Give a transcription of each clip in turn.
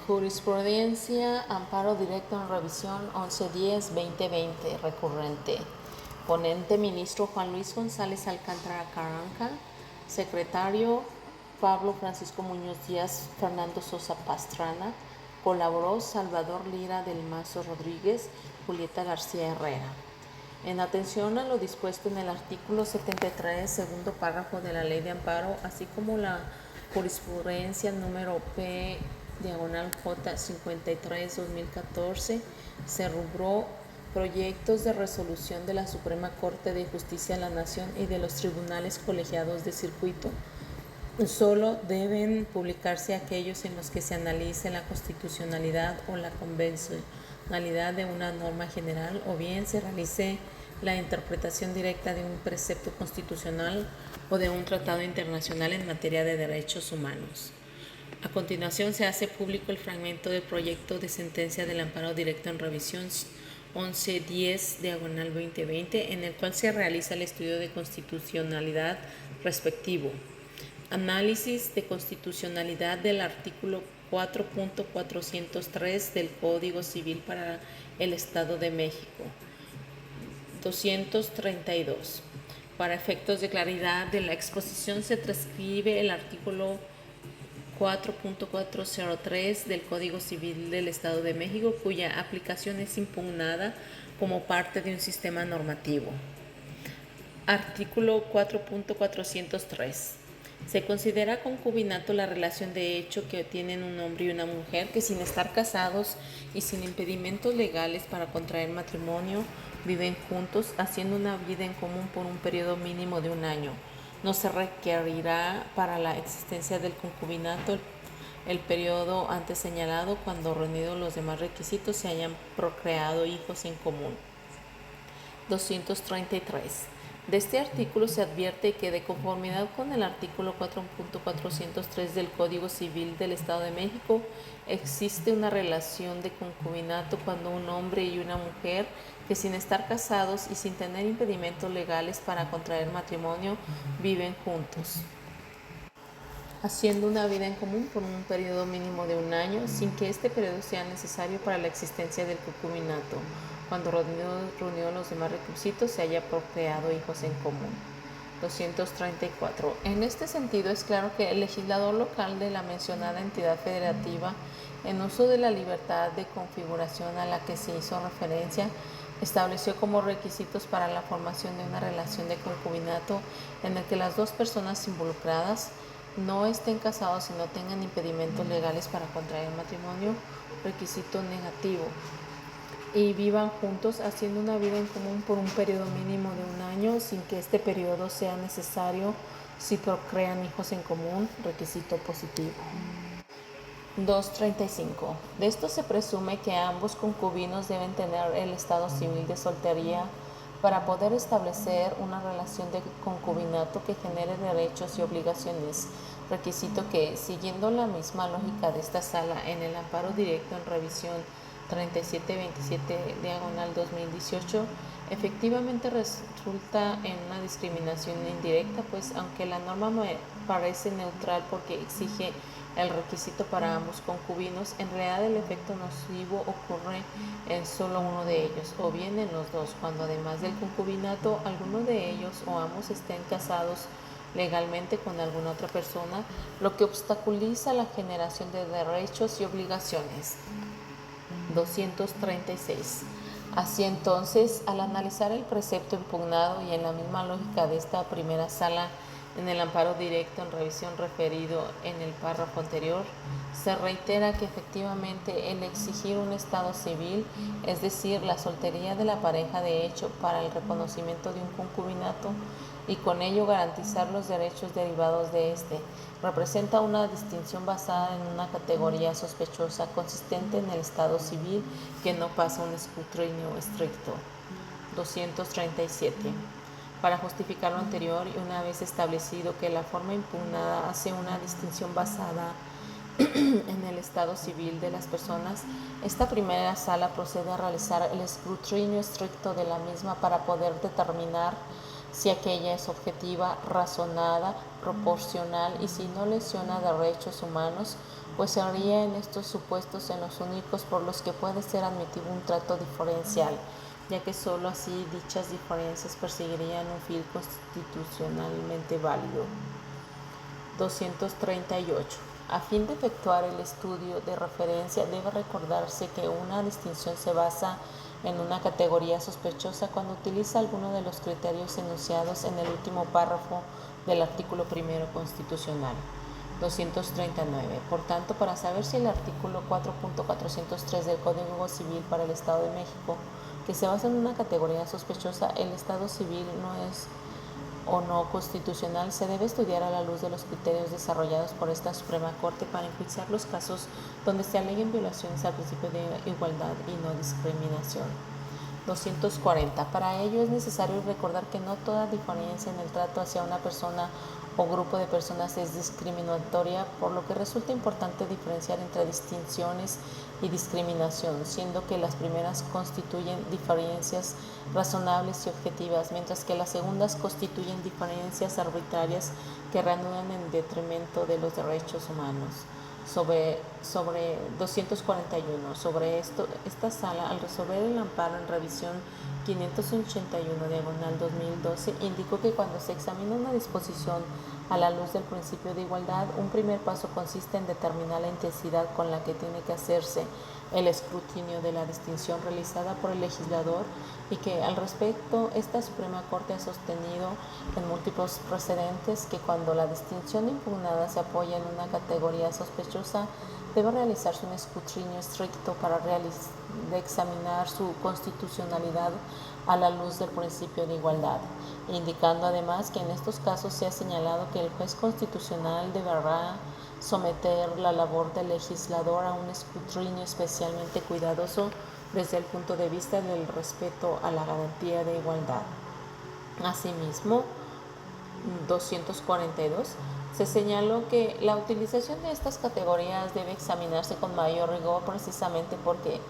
Jurisprudencia, amparo directo en revisión 1110-2020, recurrente. Ponente, ministro Juan Luis González Alcántara Carranca. Secretario, Pablo Francisco Muñoz Díaz, Fernando Sosa Pastrana. Colaboró Salvador Lira del Mazo Rodríguez, Julieta García Herrera. En atención a lo dispuesto en el artículo 73, segundo párrafo de la Ley de Amparo, así como la jurisprudencia número P/J53-2014, se rubró proyectos de resolución de la Suprema Corte de Justicia de la Nación y de los tribunales colegiados de circuito. Solo deben publicarse aquellos en los que se analice la constitucionalidad o la convencionalidad de una norma general, o bien se realice la interpretación directa de un precepto constitucional o de un tratado internacional en materia de derechos humanos. A continuación se hace público el fragmento del proyecto de sentencia del amparo directo en revisión 1110/2020, en el cual se realiza el estudio de constitucionalidad respectivo. Análisis de constitucionalidad del artículo 4.403 del Código Civil para el Estado de México. 232. Para efectos de claridad de la exposición se transcribe el artículo 4.403 del Código Civil del Estado de México, cuya aplicación es impugnada como parte de un sistema normativo. Artículo 4.403. Se considera concubinato la relación de hecho que tienen un hombre y una mujer que, sin estar casados y sin impedimentos legales para contraer matrimonio, viven juntos haciendo una vida en común por un periodo mínimo de 1 año. No se requerirá para la existencia del concubinato el periodo antes señalado cuando, reunidos los demás requisitos, se hayan procreado hijos en común. 233. De este artículo se advierte que, de conformidad con el artículo 4.403 del Código Civil del Estado de México, existe una relación de concubinato cuando un hombre y una mujer que, sin estar casados y sin tener impedimentos legales para contraer matrimonio, viven juntos, haciendo una vida en común por un periodo mínimo de 1 año, sin que este periodo sea necesario para la existencia del concubinato, cuando, reunidos los demás requisitos, se haya procreado hijos en común. 234. En este sentido, es claro que el legislador local de la mencionada entidad federativa, en uso de la libertad de configuración a la que se hizo referencia, estableció como requisitos para la formación de una relación de concubinato en el que las dos personas involucradas no estén casados y no tengan impedimentos legales para contraer matrimonio, requisito negativo, y vivan juntos haciendo una vida en común por un periodo mínimo de 1 año, sin que este periodo sea necesario si procrean hijos en común, requisito positivo. 235. De esto se presume que ambos concubinos deben tener el estado civil de soltería para poder establecer una relación de concubinato que genere derechos y obligaciones, requisito que, siguiendo la misma lógica de esta sala en el amparo directo en revisión 3727/2018, efectivamente resulta en una discriminación indirecta, pues aunque la norma me parece neutral porque exige el requisito para ambos concubinos, en realidad el efecto nocivo ocurre en solo uno de ellos, o bien en los dos, cuando además del concubinato, alguno de ellos o ambos estén casados legalmente con alguna otra persona, lo que obstaculiza la generación de derechos y obligaciones. 236. Así entonces, al analizar el precepto impugnado y en la misma lógica de esta primera sala en el amparo directo en revisión referido en el párrafo anterior, se reitera que efectivamente el exigir un estado civil, es decir, la soltería de la pareja de hecho para el reconocimiento de un concubinato y con ello garantizar los derechos derivados de este, representa una distinción basada en una categoría sospechosa consistente en el estado civil que no pasa un escrutinio estricto. 237. Para justificar lo anterior, y una vez establecido que la forma impugnada hace una distinción basada en el estado civil de las personas, esta primera sala procede a realizar el escrutinio estricto de la misma para poder determinar si aquella es objetiva, razonada, proporcional y si no lesiona derechos humanos, pues sería en estos supuestos en los únicos por los que puede ser admitido un trato diferencial, ya que sólo así dichas diferencias perseguirían un fin constitucionalmente válido. 238. A fin de efectuar el estudio de referencia, debe recordarse que una distinción se basa en una categoría sospechosa cuando utiliza alguno de los criterios enunciados en el último párrafo del artículo primero constitucional. 239. Por tanto, para saber si el artículo 4.403 del Código Civil para el Estado de México, que se basa en una categoría sospechosa, el Estado civil no es o no constitucional, se debe estudiar a la luz de los criterios desarrollados por esta Suprema Corte para enjuiciar los casos donde se aleguen violaciones al principio de igualdad y no discriminación. 240. Para ello es necesario recordar que no toda diferencia en el trato hacia una persona o grupo de personas es discriminatoria, por lo que resulta importante diferenciar entre distinciones y discriminación, siendo que las primeras constituyen diferencias razonables y objetivas, mientras que las segundas constituyen diferencias arbitrarias que reanudan en detrimento de los derechos humanos. Sobre 241. Sobre esto, esta sala, al resolver el amparo en revisión 581/2012, indicó que cuando se examina una disposición a la luz del principio de igualdad, un primer paso consiste en determinar la intensidad con la que tiene que hacerse el escrutinio de la distinción realizada por el legislador, y que al respecto esta Suprema Corte ha sostenido en múltiples precedentes que cuando la distinción impugnada se apoya en una categoría sospechosa, debe realizarse un escrutinio estricto para examinar su constitucionalidad a la luz del principio de igualdad, indicando además que en estos casos se ha señalado que el juez constitucional deberá someter la labor del legislador a un escrutinio especialmente cuidadoso desde el punto de vista del respeto a la garantía de igualdad. Asimismo, 242, se señaló que la utilización de estas categorías debe examinarse con mayor rigor precisamente porque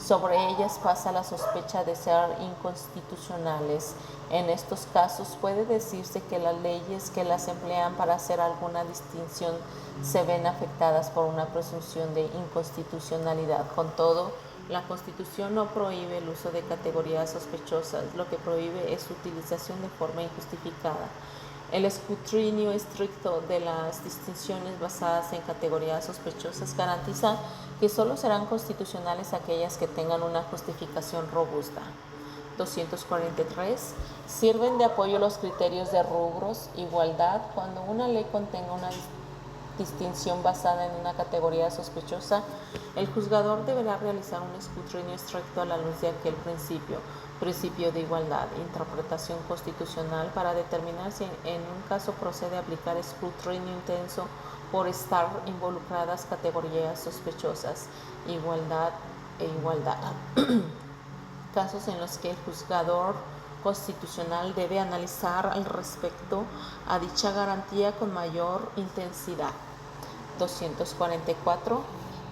sobre ellas pasa la sospecha de ser inconstitucionales. En estos casos puede decirse que las leyes que las emplean para hacer alguna distinción se ven afectadas por una presunción de inconstitucionalidad. Con todo, la Constitución no prohíbe el uso de categorías sospechosas, lo que prohíbe es su utilización de forma injustificada. El escrutinio estricto de las distinciones basadas en categorías sospechosas garantiza que solo serán constitucionales aquellas que tengan una justificación robusta. 243. Sirven de apoyo los criterios de rubros, igualdad, cuando una ley contenga una distinción basada en una categoría sospechosa, el juzgador deberá realizar un escrutinio estricto a la luz de aquel principio de igualdad, interpretación constitucional, para determinar si en un caso procede aplicar escrutinio intenso por estar involucradas categorías sospechosas, igualdad e igualdad. Casos en los que el juzgador constitucional debe analizar al respecto a dicha garantía con mayor intensidad. 244.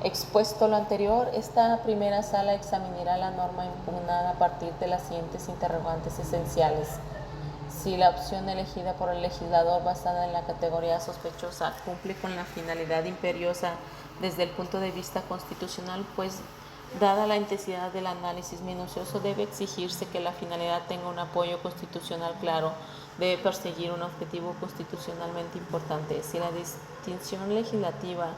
Expuesto lo anterior, esta primera sala examinará la norma impugnada a partir de las siguientes interrogantes esenciales. Si la opción elegida por el legislador basada en la categoría sospechosa cumple con la finalidad imperiosa desde el punto de vista constitucional, pues dada la intensidad del análisis minucioso, debe exigirse que la finalidad tenga un apoyo constitucional claro, debe perseguir un objetivo constitucionalmente importante. Si la distinción legislativa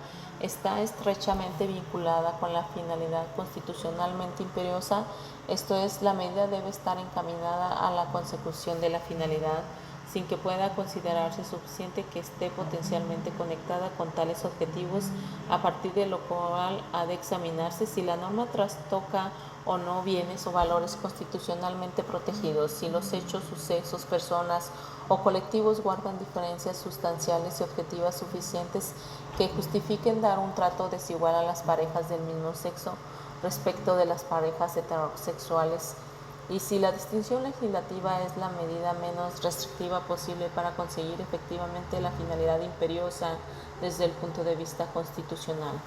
está estrechamente vinculada con la finalidad constitucionalmente imperiosa, esto es, la medida debe estar encaminada a la consecución de la finalidad, sin que pueda considerarse suficiente que esté potencialmente conectada con tales objetivos, a partir de lo cual ha de examinarse si la norma trastoca o no bienes o valores constitucionalmente protegidos, si los hechos, sucesos, personas o colectivos guardan diferencias sustanciales y objetivas suficientes que justifiquen dar un trato desigual a las parejas del mismo sexo respecto de las parejas heterosexuales, y si la distinción legislativa es la medida menos restrictiva posible para conseguir efectivamente la finalidad imperiosa desde el punto de vista constitucional.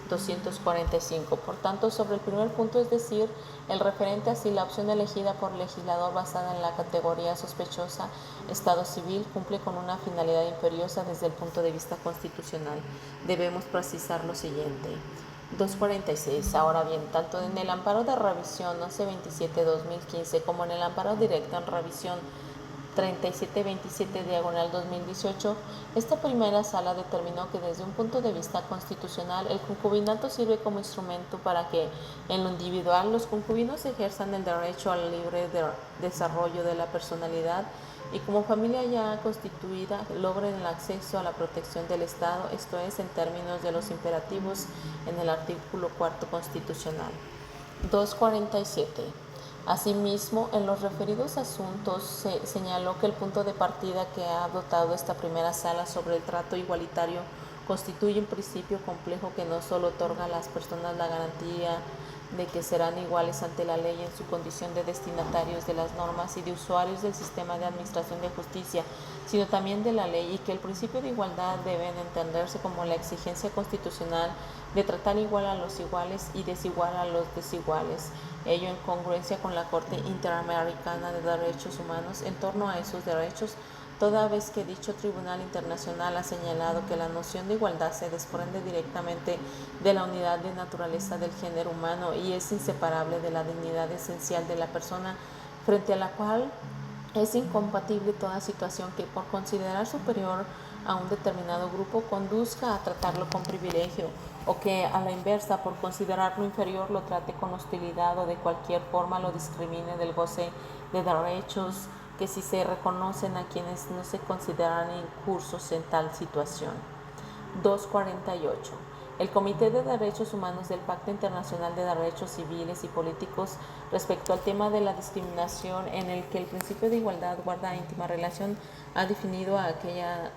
245. Por tanto, sobre el primer punto, es decir, el referente a si la opción elegida por el legislador basada en la categoría sospechosa estado civil cumple con una finalidad imperiosa desde el punto de vista constitucional, debemos precisar lo siguiente. 246. Ahora bien, tanto en el amparo de revisión 1127-2015 como en el amparo directo en revisión 3727/2018, esta primera sala determinó que desde un punto de vista constitucional el concubinato sirve como instrumento para que en lo individual los concubinos ejerzan el derecho al libre desarrollo de la personalidad y como familia ya constituida logren el acceso a la protección del Estado, esto es, en términos de los imperativos en el artículo 4 constitucional. 247. Asimismo, en los referidos asuntos se señaló que el punto de partida que ha adoptado esta primera sala sobre el trato igualitario constituye un principio complejo que no solo otorga a las personas la garantía de que serán iguales ante la ley en su condición de destinatarios de las normas y de usuarios del sistema de administración de justicia, sino también de la ley, y que el principio de igualdad deben entenderse como la exigencia constitucional de tratar igual a los iguales y desigual a los desiguales, ello en congruencia con la Corte Interamericana de Derechos Humanos en torno a esos derechos, toda vez que dicho Tribunal Internacional ha señalado que la noción de igualdad se desprende directamente de la unidad de naturaleza del género humano y es inseparable de la dignidad esencial de la persona, frente a la cual es incompatible toda situación que, por considerar superior a un determinado grupo, conduzca a tratarlo con privilegio, o que, a la inversa, por considerarlo inferior, lo trate con hostilidad o de cualquier forma lo discrimine del goce de derechos que si se reconocen a quienes no se consideran incursos en tal situación. 248. El Comité de Derechos Humanos del Pacto Internacional de Derechos Civiles y Políticos respecto al tema de la discriminación, en el que el principio de igualdad guarda íntima relación, ha definido a aquella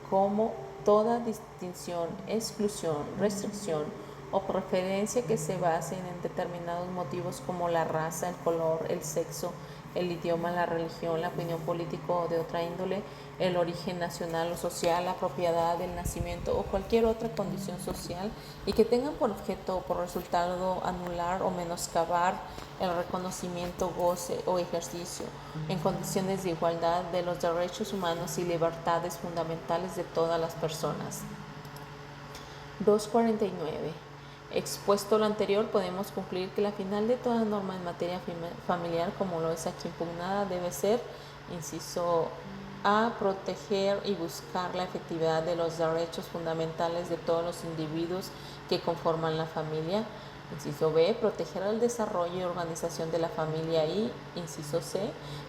como toda distinción, exclusión, restricción o preferencia que se basen en determinados motivos como la raza, el color, el sexo, el idioma, la religión, la opinión política o de otra índole, el origen nacional o social, la propiedad, el nacimiento o cualquier otra condición social, y que tengan por objeto o por resultado anular o menoscabar el reconocimiento, goce o ejercicio en condiciones de igualdad de los derechos humanos y libertades fundamentales de todas las personas. 249. Expuesto lo anterior, podemos concluir que la final de toda norma en materia familiar, como lo es aquí impugnada, debe ser, inciso A, proteger y buscar la efectividad de los derechos fundamentales de todos los individuos que conforman la familia. Inciso B, proteger el desarrollo y organización de la familia, y, inciso C,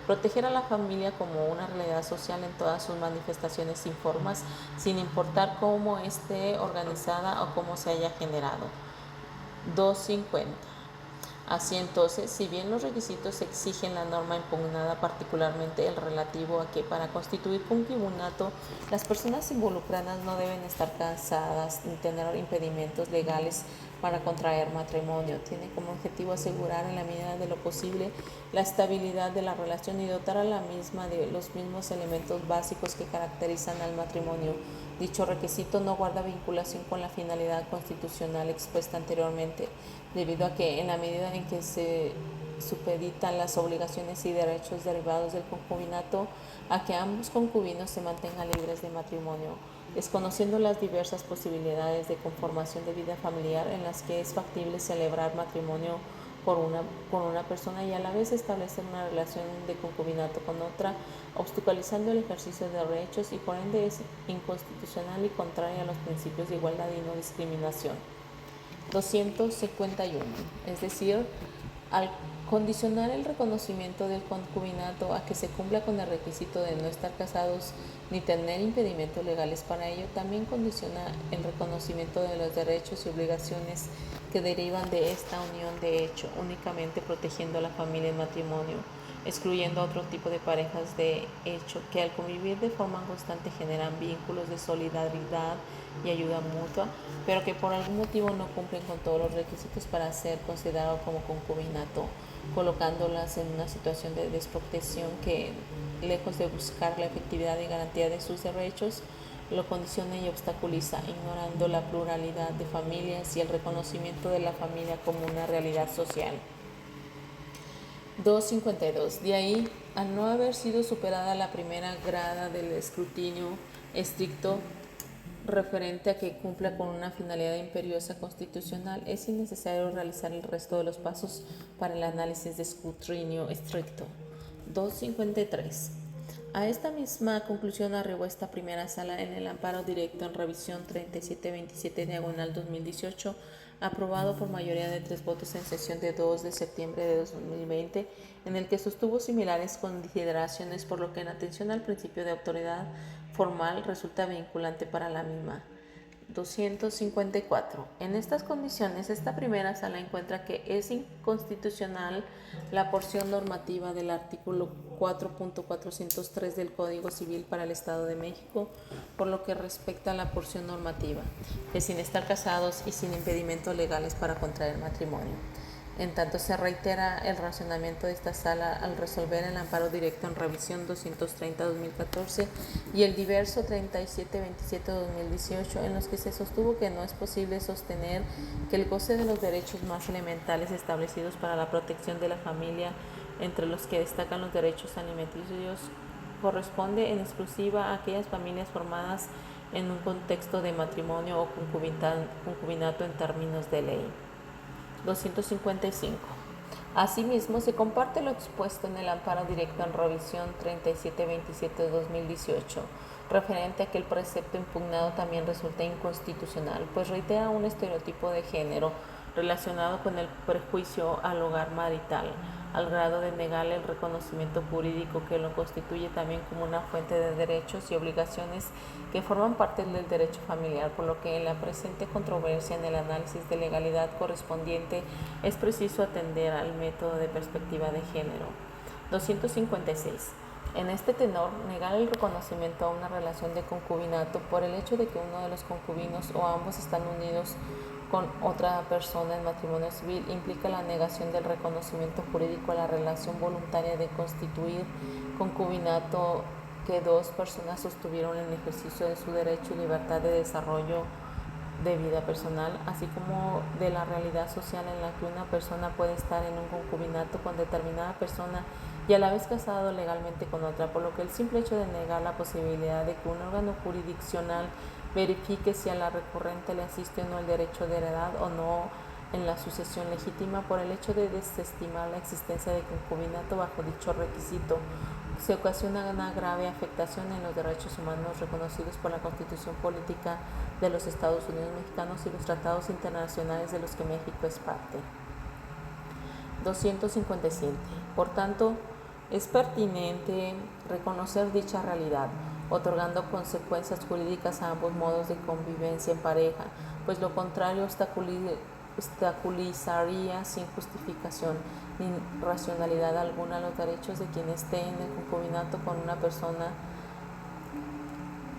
proteger a la familia como una realidad social en todas sus manifestaciones sin formas, sin importar cómo esté organizada o cómo se haya generado. 250. Así entonces, si bien los requisitos exigen la norma impugnada, particularmente el relativo a que para constituir concubinato las personas involucradas no deben estar casadas ni tener impedimentos legales para contraer matrimonio, tiene como objetivo asegurar en la medida de lo posible la estabilidad de la relación y dotar a la misma de los mismos elementos básicos que caracterizan al matrimonio. Dicho requisito no guarda vinculación con la finalidad constitucional expuesta anteriormente, debido a que, en la medida en que se supeditan las obligaciones y derechos derivados del concubinato a que ambos concubinos se mantengan libres de matrimonio, desconociendo las diversas posibilidades de conformación de vida familiar en las que es factible celebrar matrimonio con una persona y a la vez establecer una relación de concubinato con otra, obstaculizando el ejercicio de derechos, y por ende es inconstitucional y contraria a los principios de igualdad y no discriminación. 251. Es decir, al condicionar el reconocimiento del concubinato a que se cumpla con el requisito de no estar casados ni tener impedimentos legales para ello, también condiciona el reconocimiento de los derechos y obligaciones que derivan de esta unión de hecho, únicamente protegiendo a la familia en matrimonio, excluyendo a otro tipo de parejas de hecho que al convivir de forma constante generan vínculos de solidaridad y ayuda mutua, pero que por algún motivo no cumplen con todos los requisitos para ser considerado como concubinato, colocándolas en una situación de desprotección que, lejos de buscar la efectividad y garantía de sus derechos, lo condiciona y obstaculiza, ignorando la pluralidad de familias y el reconocimiento de la familia como una realidad social. 252. De ahí, al no haber sido superada la primera grada del escrutinio estricto referente a que cumpla con una finalidad imperiosa constitucional, es innecesario realizar el resto de los pasos para el análisis de escrutinio estricto. 253. A esta misma conclusión arribó esta primera sala en el amparo directo en revisión 3727 diagonal 2018, aprobado por mayoría de 3 votos en sesión de 2 de septiembre de 2020, en el que sostuvo similares consideraciones, por lo que en atención al principio de autoridad formal resulta vinculante para la misma. 254. En estas condiciones, esta primera sala encuentra que es inconstitucional la porción normativa del artículo 4.403 del Código Civil para el Estado de México, por lo que respecta a la porción normativa, que sin estar casados y sin impedimentos legales para contraer matrimonio. En tanto, se reitera el razonamiento de esta sala al resolver el amparo directo en revisión 230-2014 y el diverso 3727-2018, en los que se sostuvo que no es posible sostener que el goce de los derechos más elementales establecidos para la protección de la familia, entre los que destacan los derechos alimenticios, corresponde en exclusiva a aquellas familias formadas en un contexto de matrimonio o concubinato en términos de ley. 255. Asimismo, se comparte lo expuesto en el amparo directo en revisión 3727-2018, referente a que el precepto impugnado también resulta inconstitucional, pues reitera un estereotipo de género relacionado con el prejuicio al hogar marital, al grado de negarle el reconocimiento jurídico que lo constituye también como una fuente de derechos y obligaciones que forman parte del derecho familiar, por lo que en la presente controversia en el análisis de legalidad correspondiente es preciso atender al método de perspectiva de género. 256. En este tenor, negar el reconocimiento a una relación de concubinato por el hecho de que uno de los concubinos o ambos están unidos con otra persona en matrimonio civil implica la negación del reconocimiento jurídico a la relación voluntaria de constituir concubinato que dos personas sostuvieron en ejercicio de su derecho y libertad de desarrollo de vida personal, así como de la realidad social en la que una persona puede estar en un concubinato con determinada persona y a la vez casado legalmente con otra, por lo que el simple hecho de negar la posibilidad de que un órgano jurisdiccional verifique si a la recurrente le asiste o no el derecho de heredad o no en la sucesión legítima, por el hecho de desestimar la existencia de concubinato bajo dicho requisito, se ocasiona una grave afectación en los derechos humanos reconocidos por la Constitución Política de los Estados Unidos Mexicanos y los tratados internacionales de los que México es parte. 257. Por tanto, es pertinente reconocer dicha realidad, otorgando consecuencias jurídicas a ambos modos de convivencia en pareja, pues lo contrario obstaculizaría sin justificación ni racionalidad alguna los derechos de quien esté en el concubinato con una persona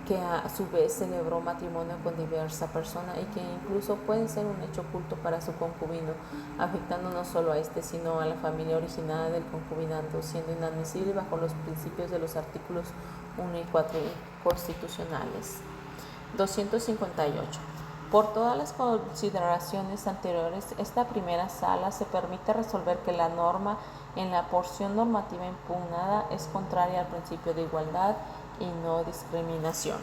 que a su vez celebró matrimonio con diversa persona y que incluso puede ser un hecho oculto para su concubino, afectando no solo a este sino a la familia originada del concubinato, siendo inadmisible bajo los principios de los artículos 1 y 4 constitucionales. 258. Por todas las consideraciones anteriores, esta primera sala se permite resolver que la norma en la porción normativa impugnada es contraria al principio de igualdad y no discriminación.